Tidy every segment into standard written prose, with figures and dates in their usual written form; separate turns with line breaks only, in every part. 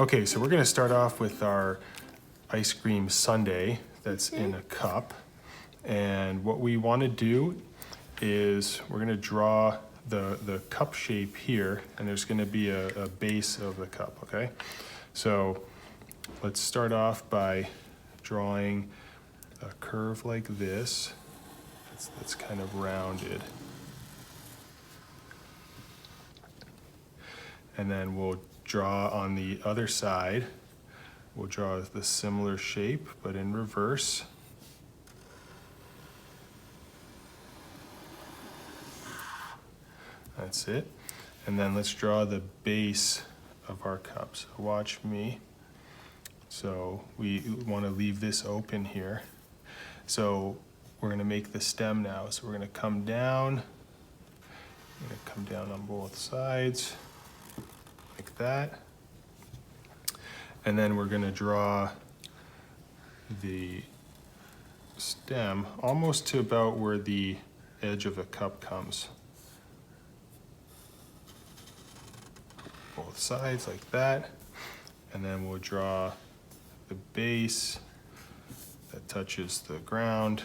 Okay, so we're gonna start off with our ice cream sundae that's in a cup. And what we wanna do is we're gonna draw the cup shape here, and there's gonna be a base of the cup, okay? So let's start off by drawing a curve like this that's kind of rounded. And then we'll draw on the other side. We'll draw the similar shape, but in reverse. That's it. And then let's draw the base of our cup. So watch me. So we want to leave this open here. So we're going to make the stem now. So we're going to come down. We're going to come down on both sides like that. And then we're going to draw the stem almost to about where the edge of the cup comes. Both sides like that. And then we'll draw the base that touches the ground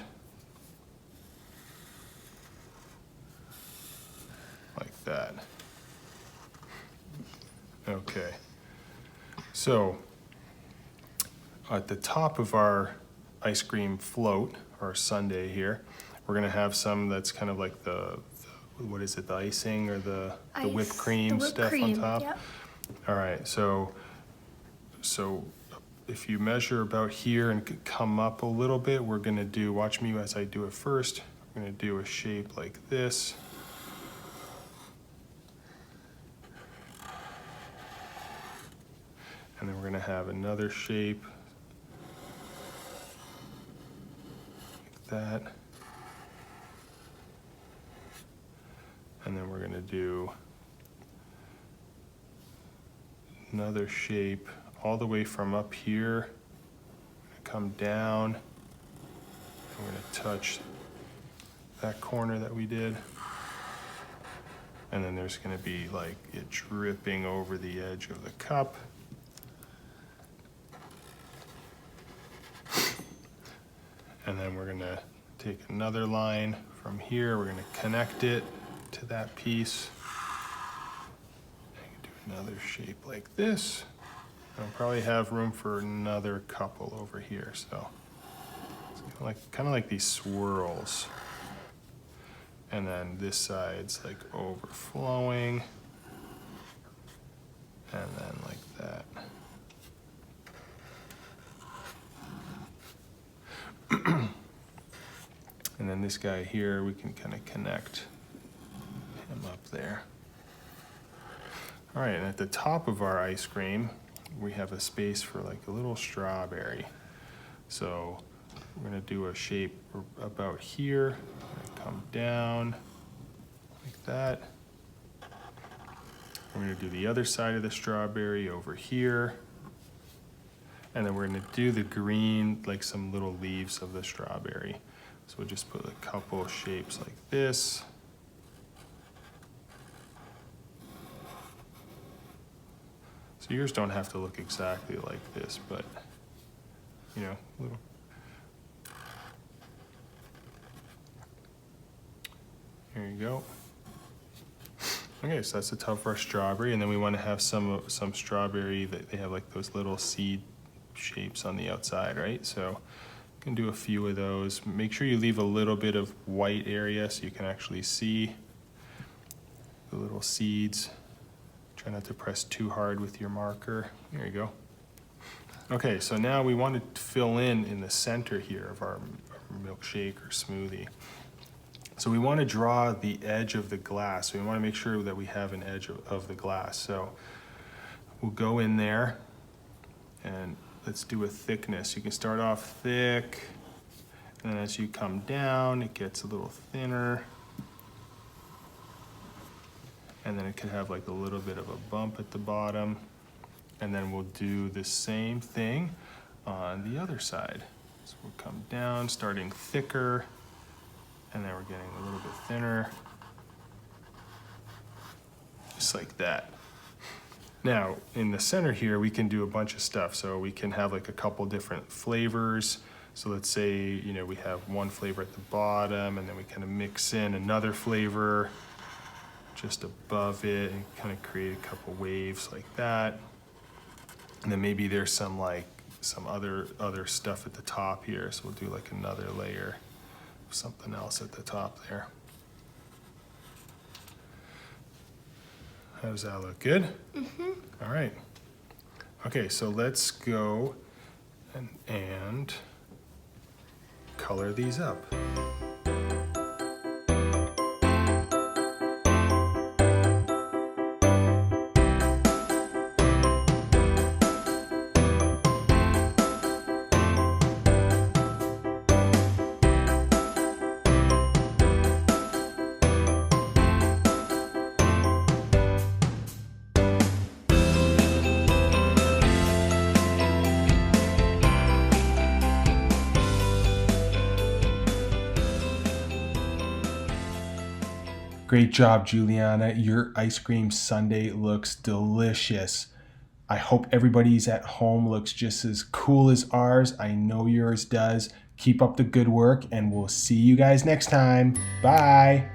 like that. Okay. So at the top of our ice cream float, or sundae here, we're gonna have some that's kind of like the what is it, the icing or the whipped cream stuff on top? Yep. All right, so if you measure about here and come up a little bit, we're gonna do, watch me as I do it first, we're gonna do a shape like this. And then we're gonna have another shape like that. And then we're gonna do another shape all the way from up here. Come down. And we're gonna touch that corner that we did. And then there's gonna be like it dripping over the edge of the cup. And then we're gonna take another line from here. We're gonna connect it to that piece. And do another shape like this. And we'll probably have room for another couple over here. So it's kind of like these swirls. And then this side's like overflowing. And then like that. And then this guy here, we can kind of connect him up there. All right, and at the top of our ice cream, we have a space for like a little strawberry. So we're gonna do a shape about here, come down like that. We're gonna do the other side of the strawberry over here. And then we're gonna do the green, like some little leaves of the strawberry. So we'll just put a couple shapes like this. So yours don't have to look exactly like this, but you know, little. Here you go. Okay, so that's the top of our strawberry, and then we want to have some strawberry that they have like those little seed shapes on the outside, right? So you can do a few of those. Make sure you leave a little bit of white area so you can actually see the little seeds. Try not to press too hard with your marker. There you go. Okay, so now we want to fill in the center here of our milkshake or smoothie. So we want to draw the edge of the glass. So we want to make sure that we have an edge of the glass. So we'll go in there and let's do a thickness. You can start off thick, and then as you come down, it gets a little thinner. And then it can have like a little bit of a bump at the bottom. And then we'll do the same thing on the other side. So we'll come down, starting thicker, and then we're getting a little bit thinner. Just like that. Now, in the center here, we can do a bunch of stuff. So we can have like a couple different flavors. So let's say, you know, we have one flavor at the bottom, and then we kind of mix in another flavor just above it and kind of create a couple waves like that. And then maybe there's some other stuff at the top here. So we'll do like another layer of something else at the top there. How does that look? Good? Mm-hmm. All right. Okay, so let's go and color these up. Great job, Juliana. Your ice cream sundae looks delicious. I hope everybody's at home looks just as cool as ours. I know yours does. Keep up the good work, and we'll see you guys next time. Bye.